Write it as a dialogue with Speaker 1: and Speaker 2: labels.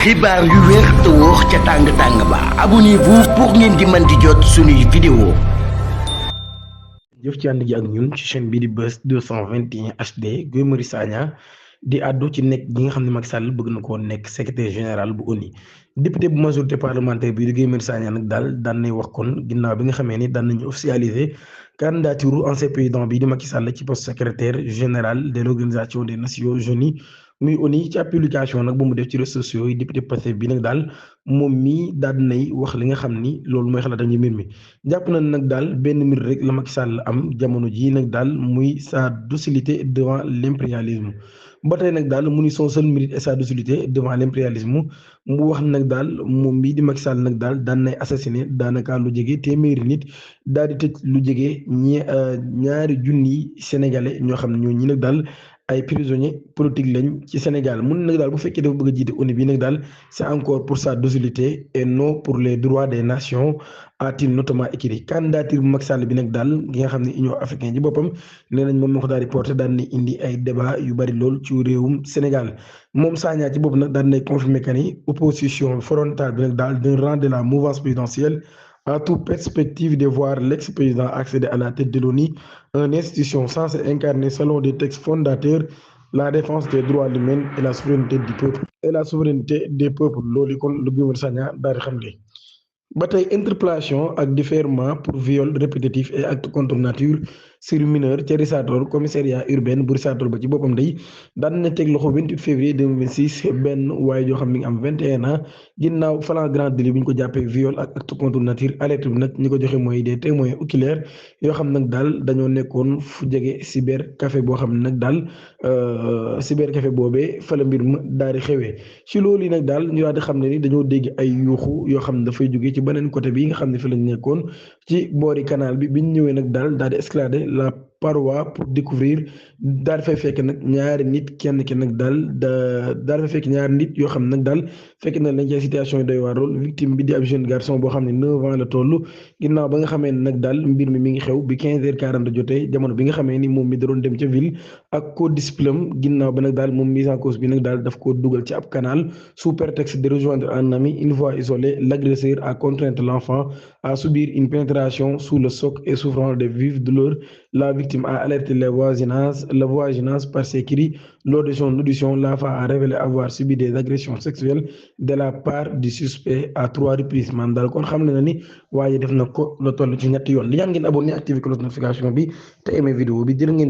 Speaker 1: xibaar yu wér te wóor ca tàng-tàng ba abonnez-vous pour ngeen di mën di jot suñuy vidéo.
Speaker 2: jëf ci ànd gi ak ñun ci chaîne bii di Buzz 221 HD Guy Marius Sagna di àddu ci nekk gi nga xam ne Macky Sall bëgg na koo nekk secrétaire général bu ONU député bu majorité parlementaire bii di Guy Marius Sagna nag daal daan nay wax kon ginnaaw bi nga xamee ni daan nañu officialiser candidature ancien président bii di Macky Sall ci poste secrétaire général de l'organisation des Nations Unies muy ONU ci ab publication nag bu mu def ci réseaux sociaux yi député Pastef bi nag daal moom mii daal nay wax li nga xam ni loolu mooy xalaatam ci mbir mi jàpp na nag daal benn mbir rek la Macky Sall am jamono jii nag daal muy sa docilité devant l'impérialisme ba tey nag daal mu ni son seul mérite et sa docilité devant l'impérialisme mu wax nag daal moom mii di Macky Sall nag daal daan nay assassiné daanaka lu jege téeméeri nit daal di tëj lu jege ñaari junni sénégalais ñoo xam ne ñoo ñi nag daal ay prisonniers politiques lañ ci Sénégal mun nag daal bu fekkee dafa bëgg a jiite ONU bi nag daal c'est encore pour sa docilité et non pour les droits des nations a-t-il notamment écrit candidature bu Macky Sall bi nag daal gi nga xam ne Union africaine ci boppam nee nañ moom moo ko daal di porté daal di indi ay débat yu bari lool ci réewum Sénégal moom Sagna ci bopp nag daal di confirmer que ni opposition frontale bi nag daal d'un rang de la mouvance présidentielle à toute perspective de voir l'ex-président accéder à la tête de l'ONU, une institution censée incarner selon des textes fondateurs la défense des droits humains et la souveraineté du peuple et la souveraineté des peuples loolu kon lu Guy Marius Sagna daal di xam ne ba tey interpellation ak déferment pour viol répétitif et acte contre nature sur mineur ca Richard-Toll commissariat urbain bu Richard-Toll ba ci boppam day daan na teg loxo 28 février 2026 benn waaye joo xam mi ngi am 21 ans ginnaaw flagrant délit bu ñu ko jàppee viol ak acte contre nature alerte bi nag ñi ko joxe mooy des témoins oculaires yoo xam nag daal dañoo nekkoon fu jege cyber café boo xam ne nag daal cyber café boobee fa la mbir ma daal di xewee ci loolu yi nag daal ñu daal di xam ne ni dañoo dégg ay yuuxu yoo xam ne dafay jógee ci beneen côté bi nga xam ne fi lañ nekkoon ci boori canal bi biñ ñëwee nag daal di escalader la paroi pour découvrir daal fay fekk nag ñaari nit kenn ki nag daal fay fekk ñaari nit yoo xam ne nag daal fekk na lañ ci situation yi doy waar lool victime bi di ab jeune garçon boo xam ne 9 ans la toll ginnaaw ba nga xamee ne nag daal mbir mi ngi xew bi 15h40 jotee jamono bi nga xamee ni moom mi da doon dem ca ville ak code diplôme ginnaaw ba nag daal moom mise en cause bi nag daal daf koo dugal ci ab canal sous prétexte de rejoindre un ami une fois isolé l'agresseur a contraint l'enfant à subir une pénétration sous le choc et souffrant de vives douleurs. La victime a alerté le voisinage par ses cris. Lors de son audition, l'enfant a révélé avoir subi des agressions sexuelles de la part du suspect à 3 reprises. Man daal kon xam na ni waaye def na ko la toll ci ñetti yoon li ñaan ngeen abonné activé cloche notification bi te aimé vidéo bi jërë ngeen